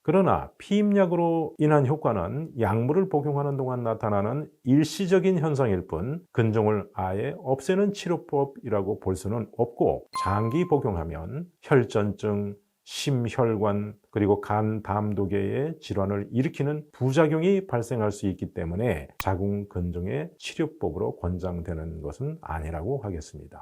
그러나 피임약으로 인한 효과는 약물을 복용하는 동안 나타나는 일시적인 현상일 뿐 근종을 아예 없애는 치료법이라고 볼 수는 없고, 장기 복용하면 혈전증, 심혈관 그리고 간 담독의 질환을 일으키는 부작용이 발생할 수 있기 때문에 자궁 근종의 치료법으로 권장되는 것은 아니라고 하겠습니다.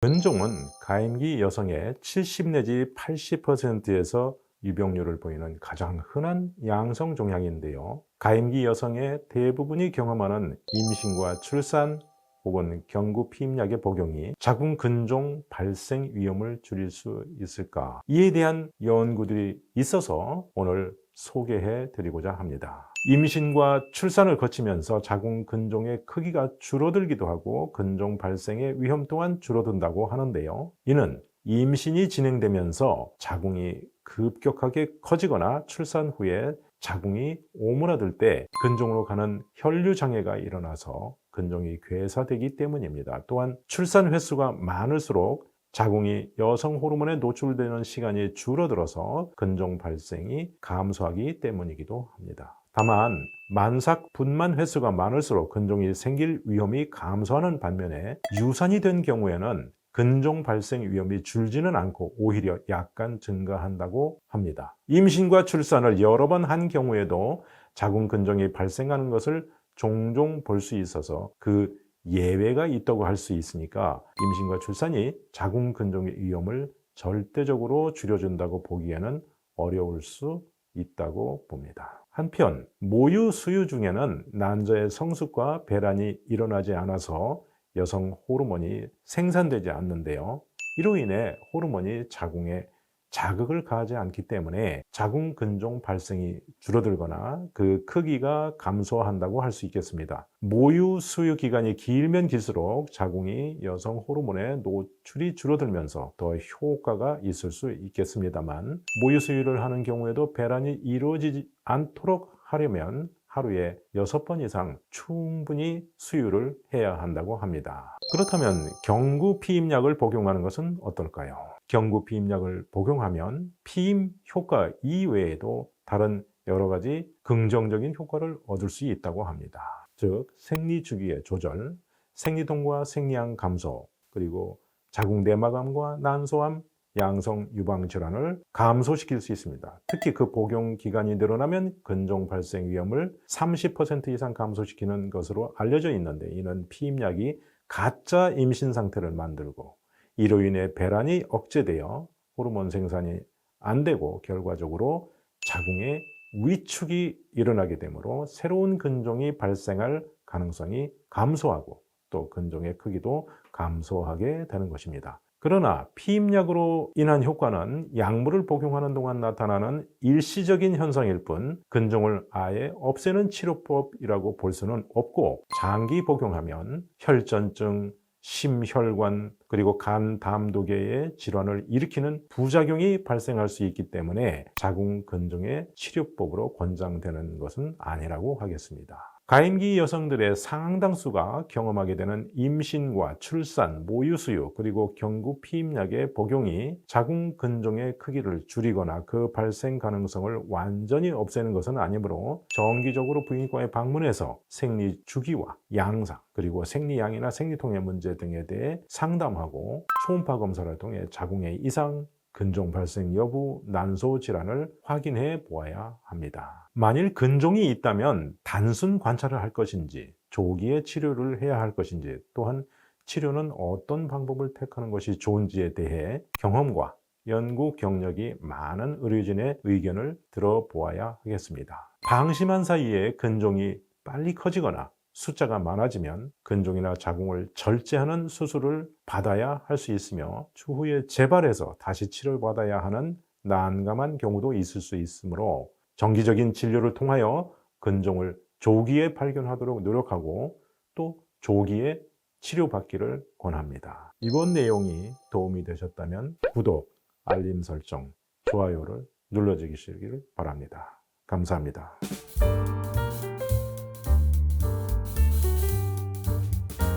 근종은 가임기 여성의 70 내지 80%에서 유병률을 보이는 가장 흔한 양성 종양인데요. 가임기 여성의 대부분이 경험하는 임신과 출산 혹은 경구 피임약의 복용이 자궁 근종 발생 위험을 줄일 수 있을까? 이에 대한 연구들이 있어서 오늘 소개해 드리고자 합니다. 임신과 출산을 거치면서 자궁 근종의 크기가 줄어들기도 하고 근종 발생의 위험 또한 줄어든다고 하는데요. 이는 임신이 진행되면서 자궁이 급격하게 커지거나 출산 후에 자궁이 오므라들 때 근종으로 가는 혈류 장애가 일어나서 근종이 괴사되기 때문입니다. 또한 출산 횟수가 많을수록 자궁이 여성 호르몬에 노출되는 시간이 줄어들어서 근종 발생이 감소하기 때문이기도 합니다. 다만 만삭 분만 횟수가 많을수록 근종이 생길 위험이 감소하는 반면에 유산이 된 경우에는 근종 발생 위험이 줄지는 않고 오히려 약간 증가한다고 합니다. 임신과 출산을 여러 번 한 경우에도 자궁 근종이 발생하는 것을 종종 볼 수 있어서 그 예외가 있다고 할 수 있으니까 임신과 출산이 자궁 근종의 위험을 절대적으로 줄여준다고 보기에는 어려울 수 있다고 봅니다. 한편 모유 수유 중에는 난자의 성숙과 배란이 일어나지 않아서 여성 호르몬이 생산되지 않는데요. 이로 인해 호르몬이 자궁에 자극을 가하지 않기 때문에 자궁 근종 발생이 줄어들거나 그 크기가 감소한다고 할 수 있겠습니다. 모유 수유 기간이 길면 길수록 자궁이 여성 호르몬의 노출이 줄어들면서 더 효과가 있을 수 있겠습니다만, 모유 수유를 하는 경우에도 배란이 이루어지지 않도록 하려면 하루에 6번 이상 충분히 수유를 해야 한다고 합니다. 그렇다면 경구 피임약을 복용하는 것은 어떨까요? 경구 피임약을 복용하면 피임 효과 이외에도 다른 여러 가지 긍정적인 효과를 얻을 수 있다고 합니다. 즉, 생리 주기의 조절, 생리통과 생리양 감소, 그리고 자궁 내막암과 난소암, 양성 유방 질환을 감소시킬 수 있습니다. 특히 그 복용 기간이 늘어나면 근종 발생 위험을 30% 이상 감소시키는 것으로 알려져 있는데, 이는 피임약이 가짜 임신 상태를 만들고 이로 인해 배란이 억제되어 호르몬 생산이 안 되고 결과적으로 자궁의 위축이 일어나게 되므로 새로운 근종이 발생할 가능성이 감소하고 또 근종의 크기도 감소하게 되는 것입니다. 그러나 피임약으로 인한 효과는 약물을 복용하는 동안 나타나는 일시적인 현상일 뿐 근종을 아예 없애는 치료법이라고 볼 수는 없고, 장기 복용하면 혈전증, 심혈관 그리고 간 담독의 질환을 일으키는 부작용이 발생할 수 있기 때문에 자궁 근종의 치료법으로 권장되는 것은 아니라고 하겠습니다. 가임기 여성들의 상당수가 경험하게 되는 임신과 출산, 모유 수유 그리고 경구 피임약의 복용이 자궁 근종의 크기를 줄이거나 그 발생 가능성을 완전히 없애는 것은 아니므로 정기적으로 부인과에 방문해서 생리 주기와 양상 그리고 생리양이나 생리통의 문제 등에 대해 상담하고 초음파 검사를 통해 자궁의 이상, 근종 발생 여부, 난소 질환을 확인해 보아야 합니다. 만일 근종이 있다면 단순 관찰을 할 것인지, 조기에 치료를 해야 할 것인지, 또한 치료는 어떤 방법을 택하는 것이 좋은지에 대해 경험과 연구 경력이 많은 의료진의 의견을 들어보아야 하겠습니다. 방심한 사이에 근종이 빨리 커지거나 숫자가 많아지면 근종이나 자궁을 절제하는 수술을 받아야 할 수 있으며, 추후에 재발해서 다시 치료받아야 하는 난감한 경우도 있을 수 있으므로 정기적인 진료를 통하여 근종을 조기에 발견하도록 노력하고 또 조기에 치료받기를 권합니다. 이번 내용이 도움이 되셨다면 구독, 알림 설정, 좋아요를 눌러주시길 바랍니다. 감사합니다.